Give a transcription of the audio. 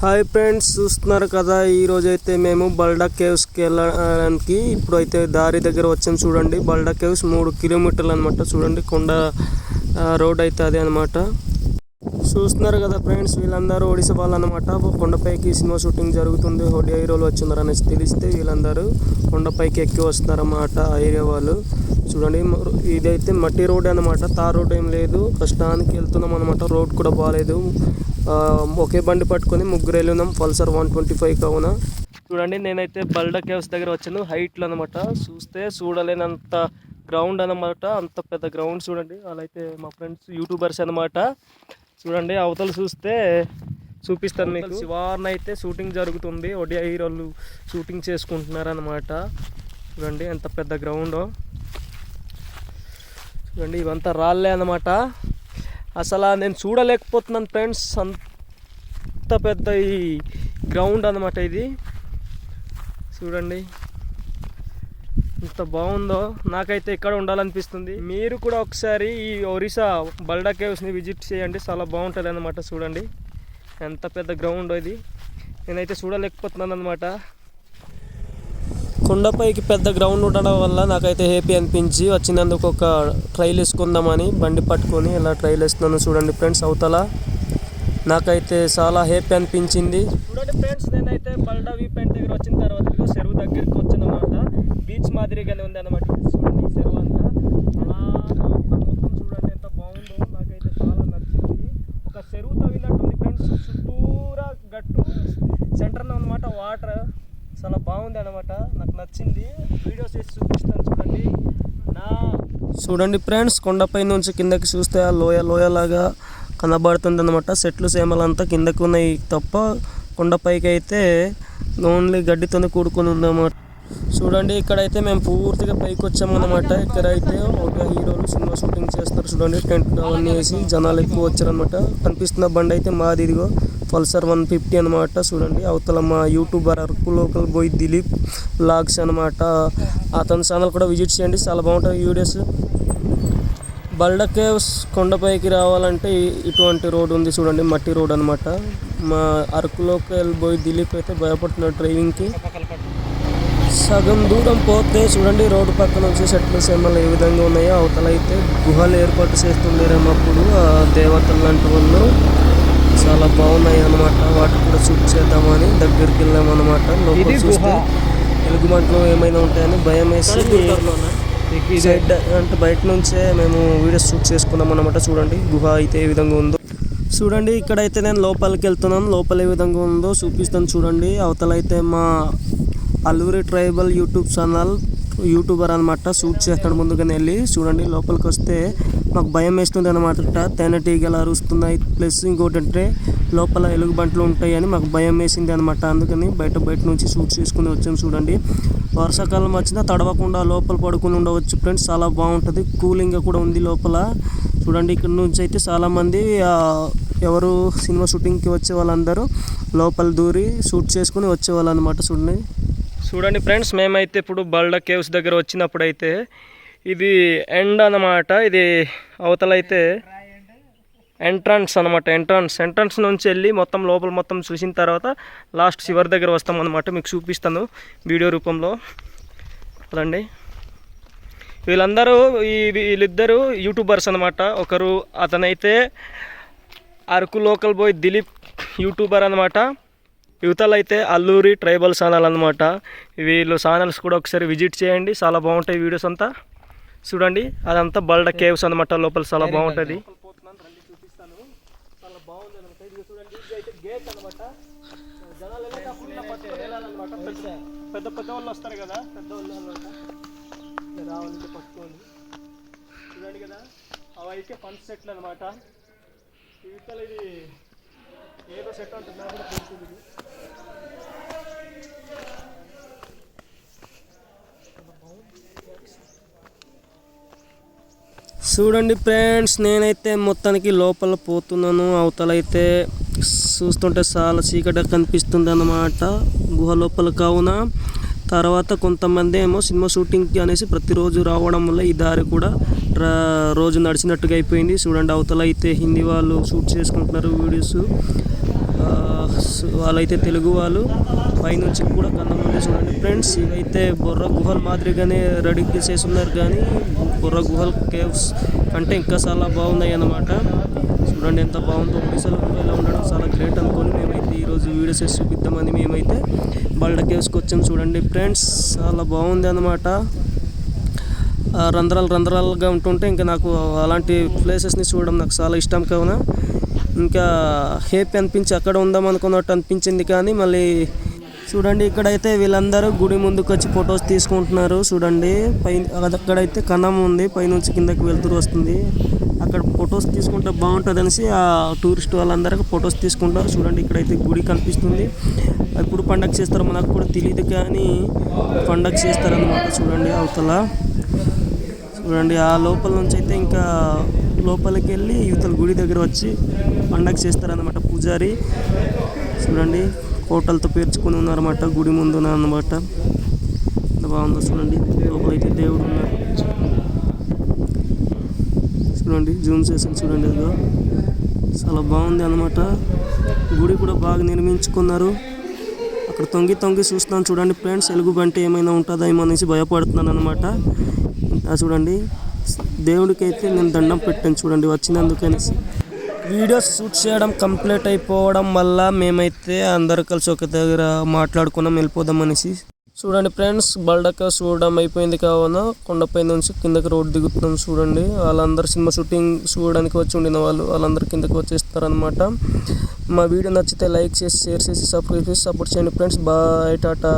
Hi friends, చూస్తున్నారు కదా. ఈరోజు అయితే మేము బల్డా కేవ్స్కి వెళ్ళడానికి ఇప్పుడైతే దారి దగ్గర వచ్చాము. చూడండి, బల్డా కేవ్స్ 3 కిలోమీటర్లు అనమాట. చూడండి, కొండ రోడ్ అయితే అదే అనమాట. చూస్తున్నారు కదా ఫ్రెండ్స్, వీళ్ళందరూ ఒడిశా వాళ్ళు అనమాట. కొండపైకి సినిమా షూటింగ్ జరుగుతుంది, ఓడియా హీరోలు వచ్చినారు అనేసి తెలిస్తే వీళ్ళందరూ కొండపైకి ఎక్కి వస్తున్నారన్నమాట, ఆ ఏరియా వాళ్ళు. చూడండి, ఇదైతే మట్టి రోడ్ అనమాట, తార్ రోడ్ ఏం లేదు. కష్టానికి వెళ్తున్నాం అనమాట. రోడ్ కూడా బాగాలేదు. ఒకే బండి పట్టుకొని ముగ్గురు వెళ్ళినాం, పల్సర్ 125 కావున. చూడండి, నేనైతే బల్డా కేవ్స్ దగ్గర వచ్చాను, హైట్లో అనమాట. చూడలేనంత గ్రౌండ్ అనమాట, అంత పెద్ద గ్రౌండ్. చూడండి, వాళ్ళైతే మా ఫ్రెండ్స్ యూట్యూబర్స్ అనమాట. చూడండి, అవతల చూపిస్తాను మీకు. శివార్న అయితే షూటింగ్ జరుగుతుంది, ఒడియా హీరోలు షూటింగ్ చేసుకుంటున్నారు అనమాట. చూడండి ఎంత పెద్ద గ్రౌండ్. చూడండి, ఇవంతా రాళ్ళే అనమాట. అసలు నేను చూడలేకపోతున్నాను ఫ్రెండ్స్, అంత పెద్ద ఈ గ్రౌండ్ అనమాట ఇది. చూడండి ఎంత బాగుందో, నాకైతే ఇక్కడ ఉండాలనిపిస్తుంది. మీరు కూడా ఒకసారి ఈ ఒరిస్సా బల్డా కేవ్స్ని విజిట్ చేయండి, చాలా బాగుంటుంది అనమాట. చూడండి ఎంత పెద్ద గ్రౌండ్ ఇది, నేనైతే చూడలేకపోతున్నాను అనమాట. కొండపైకి పెద్ద గ్రౌండ్ ఉండడం వల్ల నాకైతే హ్యాపీ అనిపించి వచ్చినందుకు ఒక ట్రైల్ వేసుకుందామని బండి పట్టుకొని ఇలా ట్రైల్ వేస్తున్నాను. చూడండి ఫ్రెండ్స్, అవతల నాకైతే చాలా హ్యాపీ అనిపించింది. చూడండి ఫ్రెండ్స్, నేనైతే బల్డా వ్యూ పాయింట్ దగ్గర వచ్చిన తర్వాత చెరువు దగ్గరికి వచ్చాను అనమాట. బీచ్ మాదిరిగానే ఉంది అనమాట. చూడండి, చెరువు అంతా అలా మొత్తం చూడండి ఎంత బాగుందో, నాకైతే చాలా నచ్చింది. ఒక చెరువు తవ్వినట్టుంది ఫ్రెండ్స్, చుట్టూరా గట్టు సెంటర్లో అనమాట వాటర్. చాలా బాగుంది అనమాట, నాకు నచ్చింది. వీడియోస్ వేసి చూపిస్తాను చూడండి. చూడండి ఫ్రెండ్స్, కొండపై నుంచి కిందకి చూస్తే ఆ లోయలాగా కనబడుతుంది అనమాట. చెట్లు సేమలంతా కిందకు ఉన్నాయి తప్ప కొండపైకి అయితే ఓన్లీ గడ్డితోనే కూడుకొని ఉందన్నమాట. చూడండి, ఇక్కడైతే మేము పూర్తిగా పైకి వచ్చామన్నమాట. ఇక్కడైతే ఒక హీరోలు సినిమా షూటింగ్ చేస్తారు. చూడండి, టెంట్ అవన్నీ వేసి జనాలు ఎక్కువ వచ్చారనమాట. కనిపిస్తున్న బండి అయితే మాది, ఇదిగో పల్సర్ 150 అనమాట. చూడండి, అవతల మా YouTuber Araku local boy Dilip vlogs అనమాట. అతని ఛానల్ కూడా విజిట్ చేయండి, చాలా బాగుంటుంది వీడియోస్. బల్డా కేవ్స్ కొండపైకి రావాలంటే ఇటువంటి రోడ్ ఉంది చూడండి, మట్టి రోడ్ అనమాట. మా అరకు లోకల్ బాయ్ దిలీప్ అయితే భయపడుతున్నాడు డ్రైవింగ్కి. సగం దూరం పోతే చూడండి, రోడ్డు పక్కన నుంచి చెట్లు సేమలు ఏ విధంగా ఉన్నాయో. అవతల అయితే గుహలు ఏర్పాటు చేస్తుండేరేమో అప్పుడు ఆ దేవతలు లాంటి వాళ్ళు. చాలా బాగున్నాయి అన్నమాట. వాటి కూడా షూట్ చేద్దామని దగ్గరికి వెళ్ళామన్నమాట. లోపల చూస్తే ఎలుగుబంట్లు ఏమైనా ఉంటాయని భయం వేసి సైడ్ అంటే బయట నుంచే మేము వీడియోస్ షూట్ చేసుకున్నాం అన్నమాట. చూడండి, గుహ అయితే ఏ విధంగా ఉందో. చూడండి, ఇక్కడైతే నేను లోపలికి వెళ్తున్నాను. లోపల ఏ విధంగా ఉందో చూపిస్తాను చూడండి. అవతల అయితే మా Alluri tribal YouTube channel YouTuber అనమాట, షూట్ చేస్తాడు ముందుగానే వెళ్ళి. చూడండి, లోపలికి వస్తే మాకు భయం వేస్తుంది అనమాట. తేనెటీగలు అరుస్తున్నాయి, ప్లస్ ఇంకోటి అంటే లోపల ఎలుగుబంట్లు ఉంటాయి అని మాకు భయం వేసింది అనమాట. అందుకని బయట నుంచి షూట్ చేసుకుని వచ్చాము. చూడండి, వర్షాకాలం వచ్చినా తడవకుండా లోపల పడుకుని ఉండవచ్చు ఫ్రెండ్స్, చాలా బాగుంటుంది. కూలింగ్గా కూడా ఉంది లోపల. చూడండి, ఇక్కడ నుంచి అయితే చాలామంది ఎవరు సినిమా షూటింగ్కి వచ్చే వాళ్ళందరూ లోపల దూరి షూట్ చేసుకుని వచ్చేవాళ్ళు అనమాట. చూడండి ఫ్రెండ్స్, మేమైతే ఇప్పుడు బల్డా కేవ్స్ దగ్గర వచ్చినప్పుడు అయితే ఇది ఎండ్ అనమాట. ఇది అవతలైతే ఎంట్రన్స్ అనమాట. ఎంట్రన్స్ నుంచి వెళ్ళి మొత్తం లోపల మొత్తం చూసిన తర్వాత లాస్ట్ చివరి దగ్గర వస్తాం అనమాట. మీకు చూపిస్తాను వీడియో రూపంలో. అదండి, వీళ్ళిద్దరూ యూట్యూబర్స్ అనమాట. ఒకరు అతనైతే Araku local boy Dilip YouTuber అనమాట. యువతలు అయితే అల్లూరి ట్రైబల్ ఛానల్ అనమాట. వీళ్ళు ఛానల్స్ కూడా ఒకసారి విజిట్ చేయండి, చాలా బాగుంటాయి వీడియోస్ అంతా. చూడండి, అదంతా బల్డా కేవ్స్ అనమాట. లోపల చాలా బాగుంటుంది. చాలా బాగుంది అనమాట. ఇది చూడండి, ఇది అయితే గేట్ అనమాట. జనాలు వెళ్ళేటప్పుడు ఇలా పట్టుకొని వెళ్ళాలన్నమాట. పెద్ద వాళ్ళు వస్తారు కదా, పెద్ద వాళ్ళు అనమాట. రావాలి పట్టుకొని. చూడండి కదా, అవి అయితే పంచ్ సెట్లు అనమాట. యువతలు ఇది ఏదో సెట్ ఉంటుంది, నాకు కూడా తెలుస్తుంది. చూడండి ఫ్రెండ్స్, నేనైతే మొత్తానికి లోపల పోతున్నాను. అవతలైతే చూస్తుంటే చాలా చీకటి కనిపిస్తుంది అన్నమాట గుహ లోపల. కావున తర్వాత కొంతమంది ఏమో సినిమా షూటింగ్కి అనేసి ప్రతిరోజు రావడం వల్ల ఈ దారి కూడా రోజు నడిచినట్టుగా అయిపోయింది. చూడండి అవతల అయితే హిందీ వాళ్ళు షూట్ చేసుకుంటున్నారు వీడియోస్, వాళ్ళైతే తెలుగు వాళ్ళు పైనుంచి కూడా కన్నమంది. చూడండి ఫ్రెండ్స్, ఇవైతే బొర్ర గుహల మాదిరిగానే రెడీ చేసి ఉన్నారు, కానీ బొర్ర గుహల్ కేవ్స్ కంటే ఇంకా చాలా బాగున్నాయి అన్నమాట. చూడండి ఎంత బాగుందో. ఒడిశాలో కూడా ఇలా ఉండడం చాలా గ్రేట్ అనుకోని మేమైతే ఈరోజు వీడియోస్ చేసి చూపిద్దామని మేమైతే బల్డ కేవ్స్కి వచ్చాం. చూడండి ఫ్రెండ్స్, చాలా బాగుంది అన్నమాట. రంధ్రాలుగా ఉంటుంటే ఇంకా నాకు అలాంటి ప్లేసెస్ని చూడడం నాకు చాలా ఇష్టం కావున ఇంకా హ్యాపీ అనిపించి అక్కడ ఉందాం అనుకున్నట్టు అనిపించింది. కానీ మళ్ళీ చూడండి ఇక్కడైతే వీళ్ళందరూ గుడి ముందుకు వచ్చి ఫొటోస్ తీసుకుంటున్నారు. చూడండి అక్కడైతే కన్నం ఉంది, పైనుంచి కిందకి వెళ్తూ వస్తుంది. అక్కడ ఫొటోస్ తీసుకుంటే బాగుంటుంది అనేసి ఆ టూరిస్ట్ వాళ్ళందరికీ ఫొటోస్ తీసుకుంటారు. చూడండి ఇక్కడైతే గుడి కనిపిస్తుంది. ఎప్పుడు పండగ చేస్తారో మనకు కూడా తెలియదు, కానీ పండగ చేస్తారన్నమాట. చూడండి అవతల చూడండి ఆ లోపల నుంచి అయితే ఇంకా లోపలికి వెళ్ళి యువతల గుడి దగ్గర వచ్చి పండగ చేస్తారన్నమాట పూజారి. చూడండి కోటలతో పేర్చుకొని ఉన్నారన్నమాట గుడి ముందున అన్నమాట. ఎంత బాగుందో చూడండి. లోపలైతే దేవుడు ఉన్నారు. చూడండి జూమ్ చేసాను చూడండి, అదిగో చాలా బాగుంది అన్నమాట. గుడి కూడా బాగా నిర్మించుకున్నారు. అక్కడ తొంగి చూస్తున్నాను చూడండి ఫ్రెండ్స్, ఎలుగుబంటి ఏమైనా ఉంటుందా ఏమో అనేసి భయపడుతున్నాను అనమాట. చూడండి దేవుడికి అయితే నేను దండం పెట్టాను చూడండి వచ్చినందుకనేసి. వీడియోస్ షూట్ చేయడం కంప్లీట్ అయిపోవడం వల్ల మేమైతే అందరు కలిసి ఒక దగ్గర మాట్లాడుకున్నాం వెళ్ళిపోదాం అనేసి. చూడండి ఫ్రెండ్స్, బల్డక చూడడం అయిపోయింది కావున కొండపై నుంచి కిందకి రోడ్డు దిగుతున్నాం. చూడండి వాళ్ళందరూ సినిమా షూటింగ్ చూడడానికి వచ్చి ఉండిన వాళ్ళందరూ కిందకి వచ్చేస్తారనమాట. మా వీడియో నచ్చితే లైక్ చేసి షేర్ చేసి సబ్స్క్రైబ్ చేసి సపోర్ట్ చేయండి ఫ్రెండ్స్. బాయ్, టాటా.